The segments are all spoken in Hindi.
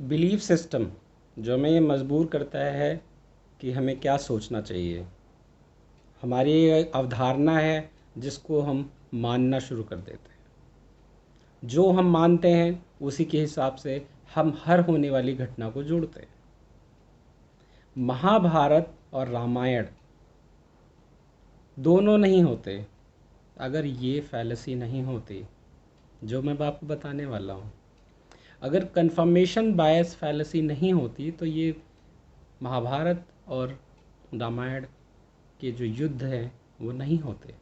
बिलीफ सिस्टम जो हमें ये मजबूर करता है कि हमें क्या सोचना चाहिए। हमारी एक अवधारणा है जिसको हम मानना शुरू कर देते हैं। जो हम मानते हैं उसी के हिसाब से हम हर होने वाली घटना को जोड़ते हैं। महाभारत और रामायण दोनों नहीं होते अगर ये फैलेसी नहीं होती जो मैं आपको बताने वाला हूँ। अगर कंफर्मेशन बायस फैलेसी नहीं होती तो ये महाभारत और रामायण के जो युद्ध हैं वो नहीं होते।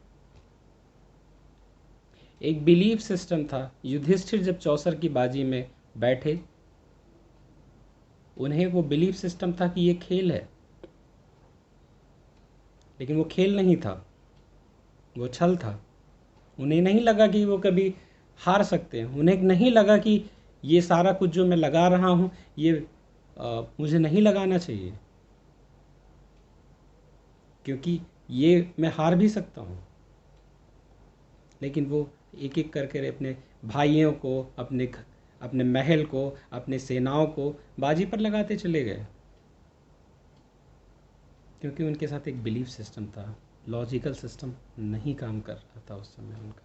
एक बिलीफ सिस्टम था। युधिष्ठिर जब चौसर की बाजी में बैठे, उन्हें वो बिलीफ सिस्टम था कि ये खेल है, लेकिन वो खेल नहीं था, वो छल था। उन्हें नहीं लगा कि वो कभी हार सकते हैं। उन्हें नहीं लगा कि ये सारा कुछ जो मैं लगा रहा हूँ ये मुझे नहीं लगाना चाहिए, क्योंकि ये मैं हार भी सकता हूँ। लेकिन वो एक एक करके अपने भाइयों को, अपने महल को, अपने सेनाओं को बाजी पर लगाते चले गए, क्योंकि उनके साथ एक बिलीफ सिस्टम था। लॉजिकल सिस्टम नहीं काम कर रहा था उस समय उनका।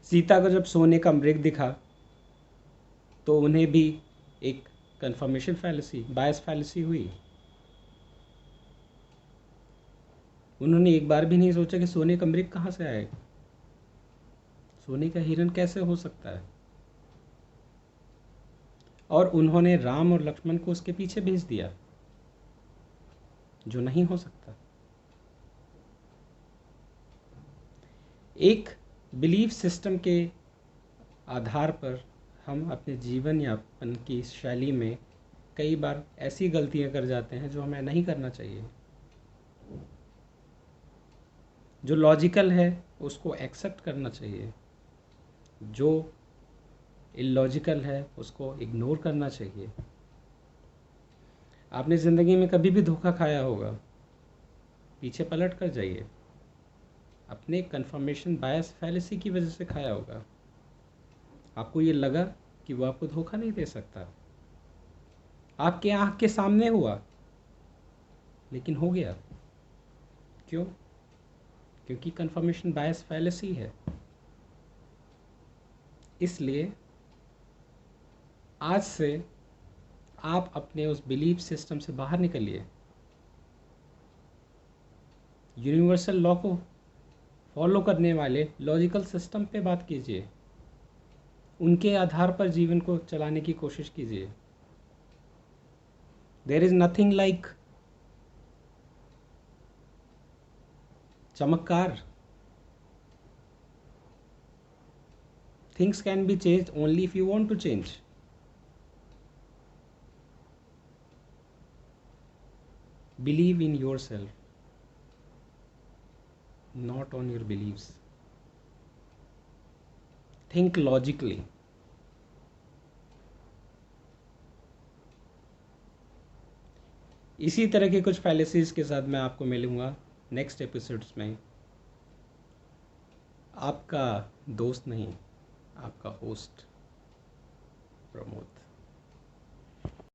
सीता को जब सोने का मृग दिखा तो उन्हें भी एक कंफर्मेशन फैलेसी, बायस फैलेसी हुई। उन्होंने एक बार भी नहीं सोचा कि सोने का मृग कहाँ से आएगा, सोने का हिरन कैसे हो सकता है। और उन्होंने राम और लक्ष्मण को उसके पीछे भेज दिया, जो नहीं हो सकता। एक बिलीफ सिस्टम के आधार पर हम अपने जीवन यापन की शैली में कई बार ऐसी गलतियां कर जाते हैं जो हमें नहीं करना चाहिए। जो लॉजिकल है उसको एक्सेप्ट करना चाहिए, जो इलॉजिकल है उसको इग्नोर करना चाहिए। आपने ज़िंदगी में कभी भी धोखा खाया होगा, पीछे पलट कर जाइए, अपने कंफर्मेशन बायस फैलेसी की वजह से खाया होगा। आपको ये लगा कि वो आपको धोखा नहीं दे सकता, आपके आँख के सामने हुआ, लेकिन हो गया। क्यों? क्योंकि कंफर्मेशन बायस फैलेसी है। इसलिए आज से आप अपने उस बिलीफ सिस्टम से बाहर निकलिए, यूनिवर्सल लॉ को फॉलो करने वाले लॉजिकल सिस्टम पे बात कीजिए, उनके आधार पर जीवन को चलाने की कोशिश कीजिए। देयर इज नथिंग लाइक चमत्कार। Things can be changed only if you want to change. Believe in yourself, not on your beliefs. Think logically. इसी तरह के कुछ फैलेसीज के साथ मैं आपको मिलूंगा नेक्स्ट एपिसोड्स में। आपका दोस्त नहीं, आपका होस्ट प्रमोद।